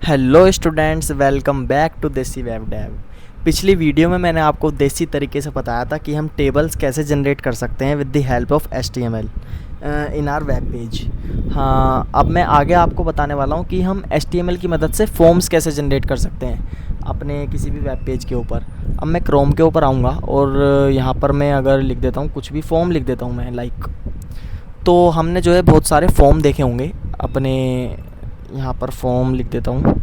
Hello students, welcome back to Desi Web Dev. पिछली video में मैंने आपको देसी तरीके से बताया था कि हम टेबल्स कैसे जनरेट कर सकते हैं with the help of HTML in are web page. हाँ, अब मैं आगे आपको बताने वाला हूँ कि हम HTML की मदद से फॉर्म्स कैसे जनरेट कर सकते हैं अपने किसी भी वेब पेज के ऊपर। अब मैं क्रोम के ऊपर आऊँगा और यहाँ पर मैं अगर लिख देता हूँ, कुछ भी फॉर्म लिख देता हूँ मैं, तो हमने जो है बहुत सारे फॉर्म देखे होंगे अपने। यहाँ पर फॉर्म लिख देता हूँ।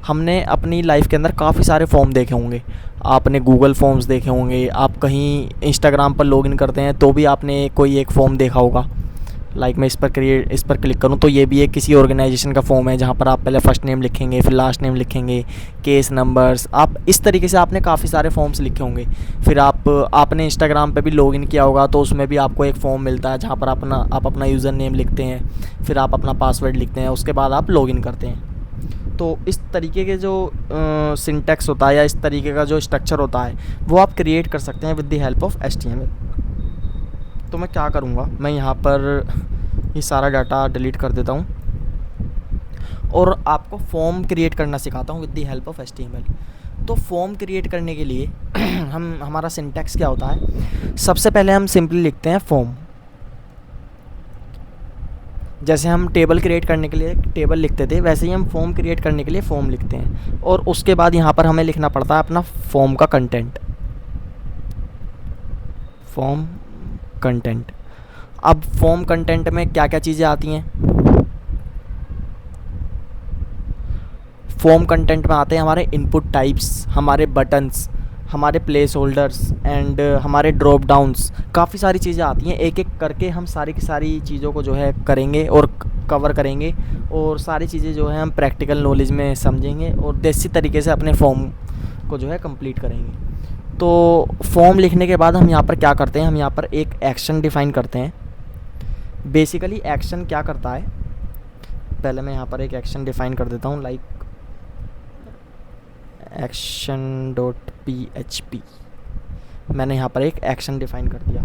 हमने अपनी लाइफ के अंदर काफ़ी सारे फॉर्म देखे होंगे। आपने गूगल फॉर्म्स देखे होंगे, आप कहीं इंस्टाग्राम पर लॉगिन करते हैं तो भी आपने कोई एक फ़ॉर्म देखा होगा। मैं इस पर क्लिक करूँ तो ये भी एक किसी ऑर्गेनाइजेशन का फॉर्म है, जहाँ पर आप पहले फ़र्स्ट नेम लिखेंगे, फिर लास्ट नेम लिखेंगे, केस नंबर्स। आप इस तरीके से आपने काफ़ी सारे फॉर्म्स लिखे होंगे। फिर आपने इंस्टाग्राम पे भी लॉगिन किया होगा तो उसमें भी आपको एक फॉर्म मिलता है जहाँ पर आप अपना यूज़र नेम लिखते हैं, फिर आप अपना पासवर्ड लिखते हैं, उसके बाद आप लॉगिन करते हैं। तो इस तरीके के जो सिंटैक्स होता है या इस तरीके का जो स्ट्रक्चर होता है वो आप क्रिएट कर सकते हैं with the help of HTML। तो मैं क्या करूँगा, मैं यहाँ पर ये सारा डाटा डिलीट कर देता हूँ और आपको फॉर्म क्रिएट करना सिखाता हूँ with the help of HTML। तो फॉर्म क्रिएट करने के लिए हमारा सिंटैक्स क्या होता है। सबसे पहले हम सिंपली लिखते हैं फॉर्म। जैसे हम टेबल क्रिएट करने के लिए टेबल लिखते थे, वैसे ही हम फॉर्म क्रिएट करने के लिए फॉर्म लिखते हैं। और उसके बाद यहाँ पर हमें लिखना पड़ता है अपना फॉर्म का कंटेंट, फॉर्म कंटेंट। अब फॉर्म कंटेंट में क्या क्या चीज़ें आती हैं। फॉर्म कंटेंट में आते हैं हमारे इनपुट टाइप्स, हमारे बटन्स, हमारे प्लेस होल्डर्स एंड हमारे ड्रॉप डाउन्स। काफ़ी सारी चीज़ें आती हैं, एक एक करके हम सारी की सारी चीज़ों को जो है करेंगे और कवर करेंगे, और सारी चीज़ें जो है हम प्रैक्टिकल नॉलेज में समझेंगे और देसी तरीके से अपने फॉर्म को जो है कंप्लीट करेंगे। तो फॉर्म लिखने के बाद हम यहाँ पर क्या करते हैं, हम यहाँ पर एक एक्शन डिफ़ाइन करते हैं। बेसिकली एक्शन क्या करता है, पहले मैं यहाँ पर एक एक्शन डिफ़ाइन कर देता हूँ, action.php। मैंने यहाँ पर एक एक्शन डिफ़ाइन कर दिया।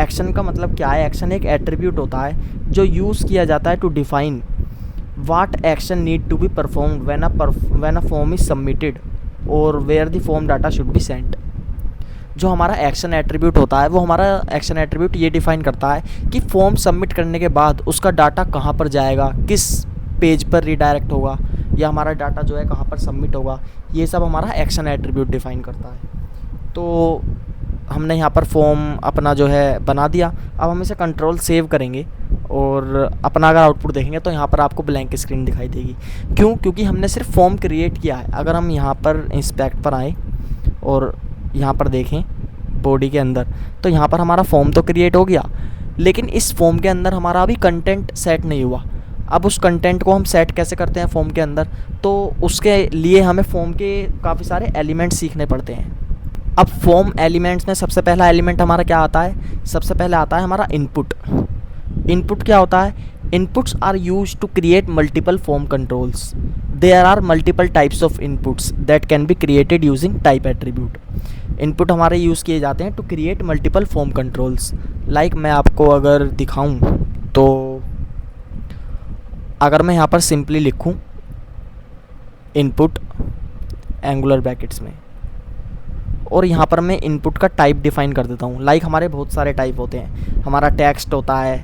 एक्शन का मतलब क्या है, एक्शन एक एट्रीब्यूट होता है जो यूज़ किया जाता है to define what action need to be performed when a form is submitted और where the form data should be sent. जो हमारा एक्शन एट्रीब्यूट होता है, वो हमारा एक्शन एट्रीब्यूट ये डिफ़ाइन करता है कि फॉर्म सबमिट करने के बाद उसका डाटा कहाँ पर जाएगा, किस पेज पर रिडायरेक्ट होगा, या हमारा डाटा जो है कहाँ पर सबमिट होगा। ये सब हमारा एक्शन एट्रीब्यूट डिफ़ाइन करता है। तो हमने यहाँ पर फॉर्म अपना जो है बना दिया। अब हम इसे कंट्रोल सेव करेंगे और अपना अगर आउटपुट देखेंगे तो यहाँ पर आपको ब्लैंक स्क्रीन दिखाई देगी। क्यों? क्योंकि हमने सिर्फ फॉर्म क्रिएट किया है। अगर हम यहाँ पर इंस्पेक्ट पर आएँ और यहाँ पर देखें बॉडी के अंदर, तो यहाँ पर हमारा फॉर्म तो क्रिएट हो गया, लेकिन इस फॉर्म के अंदर हमारा अभी कंटेंट सेट नहीं हुआ। अब उस कंटेंट को हम सेट कैसे करते हैं फॉर्म के अंदर, तो उसके लिए हमें फॉर्म के काफ़ी सारे एलिमेंट्स सीखने पड़ते हैं। अब फॉर्म एलिमेंट्स में सबसे पहला एलिमेंट हमारा क्या आता है, सबसे पहले आता है हमारा इनपुट। इनपुट क्या होता है, inputs are used to create multiple form controls. There are multiple types of inputs that can be created using type attribute. Input हमारे यूज़ किए जाते हैं to create multiple form controls. मैं आपको अगर दिखाऊं तो अगर मैं यहाँ पर सिंपली लिखूँ इनपुट एंगुलर ब्रैकेट्स में, और यहाँ पर मैं इनपुट का टाइप डिफ़ाइन कर देता हूँ। हमारे बहुत सारे टाइप होते हैं। हमारा टेक्स्ट होता है,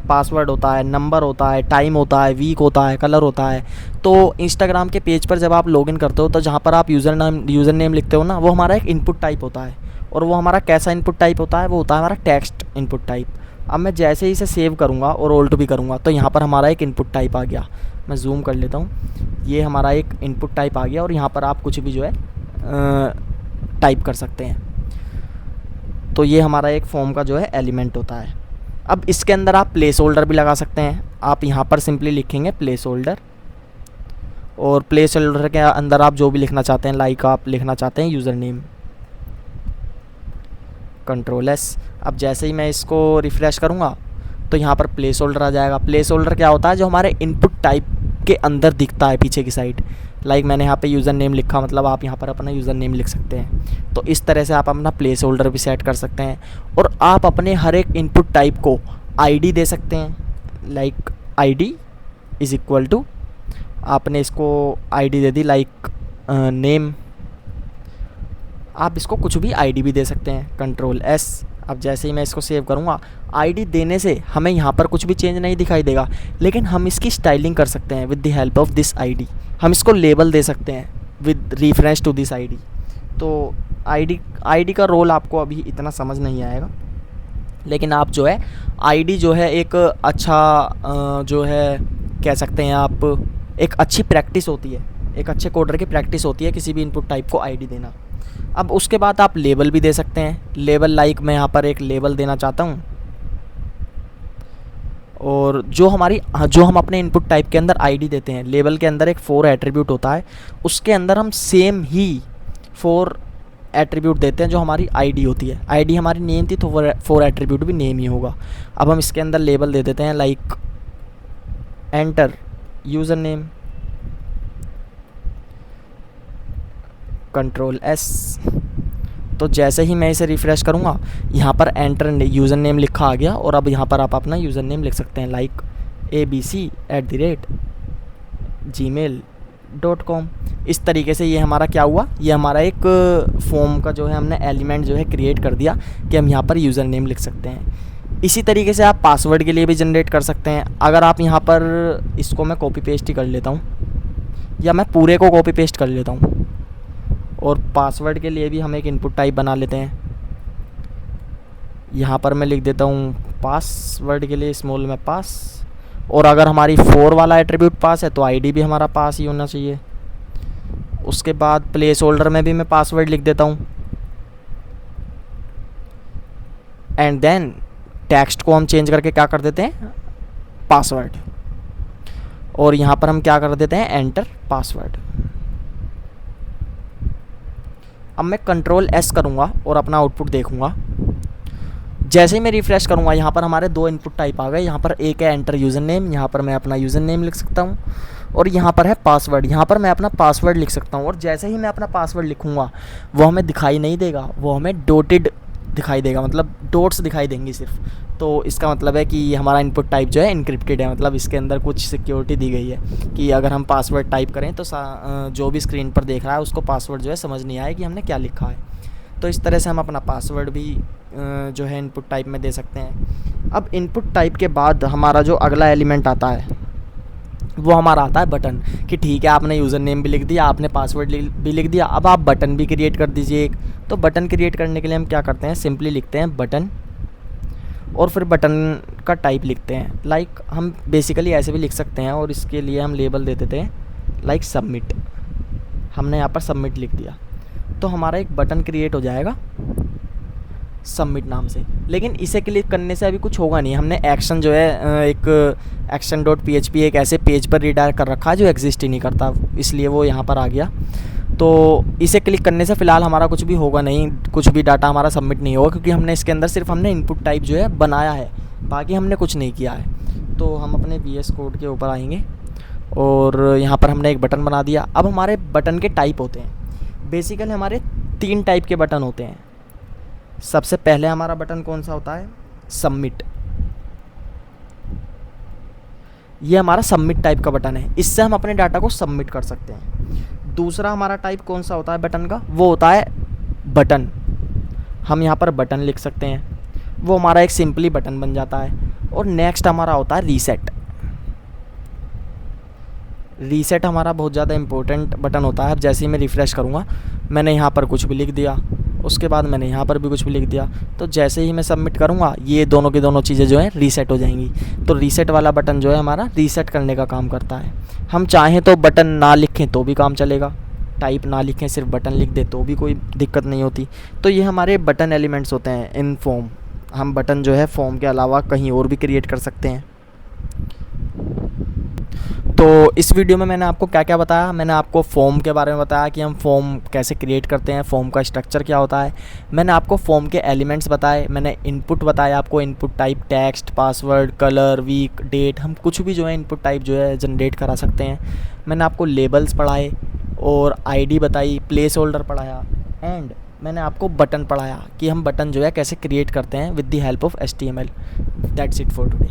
पासवर्ड होता है, नंबर होता है, टाइम होता है, वीक होता है, कलर होता है। तो इंस्टाग्राम के पेज पर जब आप लॉगिन करते हो तो जहाँ पर आप यूज़र नेम लिखते हो ना, वो हमारा एक इनपुट टाइप होता है। और वो हमारा कैसा इनपुट टाइप होता है, वो होता है हमारा टेक्स्ट इनपुट टाइप। अब मैं जैसे ही इसे सेव करूँगा और ऑल्ट भी करूँगा तो यहाँ पर हमारा एक इनपुट टाइप आ गया। मैं जूम कर लेता हूँ, ये हमारा एक इनपुट टाइप आ गया और यहाँ पर आप कुछ भी जो है टाइप कर सकते हैं। तो ये हमारा एक फॉर्म का जो है एलिमेंट होता है। अब इसके अंदर आप प्लेस होल्डर भी लगा सकते हैं। आप यहाँ पर सिंपली लिखेंगे प्लेस होल्डर, और प्लेस होल्डर के अंदर आप जो भी लिखना चाहते हैं, आप लिखना चाहते हैं यूज़र नेम, कंट्रोल एस। अब जैसे ही मैं इसको रिफ़्रेश करूँगा तो यहाँ पर प्लेस होल्डर आ जाएगा। प्लेस होल्डर क्या होता है, जो हमारे इनपुट टाइप के अंदर दिखता है पीछे की साइड। मैंने यहाँ पे यूज़र नेम लिखा, मतलब आप यहाँ पर अपना यूज़र नेम लिख सकते हैं। तो इस तरह से आप अपना प्लेस होल्डर भी सेट कर सकते हैं, और आप अपने हर एक इनपुट टाइप को आईडी दे सकते हैं। ID इज़ इक्वल टू आपने इसको आईडी दे दी लाइक नेम, आप इसको कुछ भी आईडी भी दे सकते हैं, कंट्रोल एस। अब जैसे ही मैं इसको सेव करूँगा, आईडी देने से हमें यहाँ पर कुछ भी चेंज नहीं दिखाई देगा, लेकिन हम इसकी स्टाइलिंग कर सकते हैं with the help of this ID. हम इसको लेबल दे सकते हैं with reference to this ID. तो आईडी का रोल आपको अभी इतना समझ नहीं आएगा, लेकिन आप जो है आईडी जो है एक अच्छा जो है कह सकते हैं आप, एक अच्छी प्रैक्टिस होती है, एक अच्छे कोडर की प्रैक्टिस होती है किसी भी इनपुट टाइप को आईडी देना। अब उसके बाद आप लेबल भी दे सकते हैं, लेबल लाइक मैं यहाँ पर एक लेबल देना चाहता हूँ, और जो हम अपने इनपुट टाइप के अंदर आईडी देते हैं, लेबल के अंदर एक 4 एट्रीब्यूट होता है, उसके अंदर हम सेम ही 4 एट्रीब्यूट देते हैं जो हमारी आईडी होती है। आईडी हमारी नेम थी तो 4 एट्रीब्यूट भी नेम ही होगा। अब हम इसके अंदर लेबल दे देते हैं like enter user name, control S. तो जैसे ही मैं इसे रिफ़्रेश करूँगा, यहाँ पर एंटर यूज़र नेम लिखा आ गया, और अब यहाँ पर आप अपना यूज़र नेम लिख सकते हैं लाइक abc@gmail.com। इस तरीके से ये हमारा क्या हुआ, ये हमारा एक फॉर्म का जो है हमने एलिमेंट जो है क्रिएट कर दिया कि हम यहाँ पर यूज़र नेम लिख सकते हैं। इसी तरीके से आप पासवर्ड के लिए भी जनरेट कर सकते हैं। अगर आप यहाँ पर इसको मैं कॉपी पेस्ट ही कर लेता हूँ, या मैं पूरे को कॉपी पेस्ट कर लेता हूँ, और पासवर्ड के लिए भी हम एक इनपुट टाइप बना लेते हैं। यहाँ पर मैं लिख देता हूँ पासवर्ड के लिए स्मॉल में पास, और अगर हमारी 4 वाला एट्रीब्यूट पास है तो आईडी भी हमारा पास ही होना चाहिए। उसके बाद प्लेस होल्डर में भी मैं पासवर्ड लिख देता हूँ, एंड देन टेक्स्ट को हम चेंज करके क्या कर देते हैं, पासवर्ड, और यहाँ पर हम क्या कर देते हैं, एंटर पासवर्ड। अब मैं कंट्रोल एस करूँगा और अपना आउटपुट देखूँगा। जैसे ही मैं रिफ़्रेश करूँगा, यहाँ पर हमारे 2 इनपुट टाइप आ गए। यहाँ पर एक है एंटर यूज़र नेम, यहाँ पर मैं अपना यूज़र नेम लिख सकता हूँ, और यहाँ पर है पासवर्ड, यहाँ पर मैं अपना पासवर्ड लिख सकता हूँ। और जैसे ही मैं अपना पासवर्ड लिखूँगा, वो हमें दिखाई नहीं देगा, वो हमें डॉटेड दिखाई देगा, मतलब डॉट्स दिखाई देंगी सिर्फ। तो इसका मतलब है कि हमारा इनपुट टाइप जो है इनक्रिप्टेड है, मतलब इसके अंदर कुछ सिक्योरिटी दी गई है कि अगर हम पासवर्ड टाइप करें तो जो भी स्क्रीन पर देख रहा है उसको पासवर्ड जो है समझ नहीं आए कि हमने क्या लिखा है। तो इस तरह से हम अपना पासवर्ड भी जो है इनपुट टाइप में दे सकते हैं। अब इनपुट टाइप के बाद हमारा जो अगला एलिमेंट आता है वो हमारा आता है बटन, कि ठीक है आपने यूज़र नेम भी लिख दिया, आपने पासवर्ड भी लिख दिया, अब आप बटन भी क्रिएट कर दीजिए एक। तो बटन क्रिएट करने के लिए हम क्या करते हैं, सिंपली लिखते हैं बटन, और फिर बटन का टाइप लिखते हैं लाइक हम बेसिकली ऐसे भी लिख सकते हैं, और इसके लिए हम लेबल दे देते हैं लाइक सबमिट। हमने यहाँ पर सबमिट लिख दिया, तो हमारा एक बटन क्रिएट हो जाएगा सबमिट नाम से। लेकिन इसे क्लिक करने से अभी कुछ होगा नहीं, हमने एक्शन जो है एक action.php एक ऐसे पेज पर रिडायरेक्ट कर रखा है जो एग्जिस्ट ही नहीं करता, इसलिए वो यहाँ पर आ गया। तो इसे क्लिक करने से फ़िलहाल हमारा कुछ भी होगा नहीं, कुछ भी डाटा हमारा सबमिट नहीं होगा, क्योंकि हमने इसके अंदर सिर्फ हमने इनपुट टाइप जो है बनाया है, बाकी हमने कुछ नहीं किया है। तो हम अपने VS कोड के ऊपर आएंगे, और यहाँ पर हमने एक बटन बना दिया। अब हमारे बटन के टाइप होते हैं, बेसिकली हमारे 3 टाइप के बटन होते हैं। सबसे पहले हमारा बटन कौन सा होता है, सबमिट। ये हमारा सबमिट टाइप का बटन है, इससे हम अपने डाटा को सबमिट कर सकते हैं। दूसरा हमारा टाइप कौन सा होता है बटन का, वो होता है बटन। हम यहाँ पर बटन लिख सकते हैं, वो हमारा एक सिंपली बटन बन जाता है। और नेक्स्ट हमारा होता है रीसेट। रीसेट हमारा बहुत ज़्यादा इंपॉर्टेंट बटन होता है। अब जैसे ही मैं रिफ़्रेश करूँगा, मैंने यहाँ पर कुछ भी लिख दिया, उसके बाद मैंने यहाँ पर भी कुछ भी लिख दिया, तो जैसे ही मैं सबमिट करूँगा ये दोनों की दोनों चीज़ें जो हैं रीसेट हो जाएंगी। तो रीसेट वाला बटन जो है हमारा रीसेट करने का काम करता है। हम चाहें तो बटन ना लिखें तो भी काम चलेगा, टाइप ना लिखें सिर्फ बटन लिख दे तो भी कोई दिक्कत नहीं होती। तो ये हमारे बटन एलिमेंट्स होते हैं इन फॉर्म। हम बटन जो है फॉर्म के अलावा कहीं और भी क्रिएट कर सकते हैं। तो इस वीडियो में मैंने आपको क्या क्या बताया, मैंने आपको फॉर्म के बारे में बताया कि हम फॉर्म कैसे क्रिएट करते हैं, फॉर्म का स्ट्रक्चर क्या होता है। मैंने आपको फॉर्म के एलिमेंट्स बताए, मैंने इनपुट बताया आपको, input type text, password, colour, week, date, हम कुछ भी जो है इनपुट टाइप जो है जनरेट करा सकते हैं। मैंने आपको लेबल्स पढ़ाए और आईडी बताई, प्लेस होल्डर पढ़ाया, एंड मैंने आपको बटन पढ़ाया कि हम बटन जो है कैसे क्रिएट करते हैं with the help of HTML। That's it for today.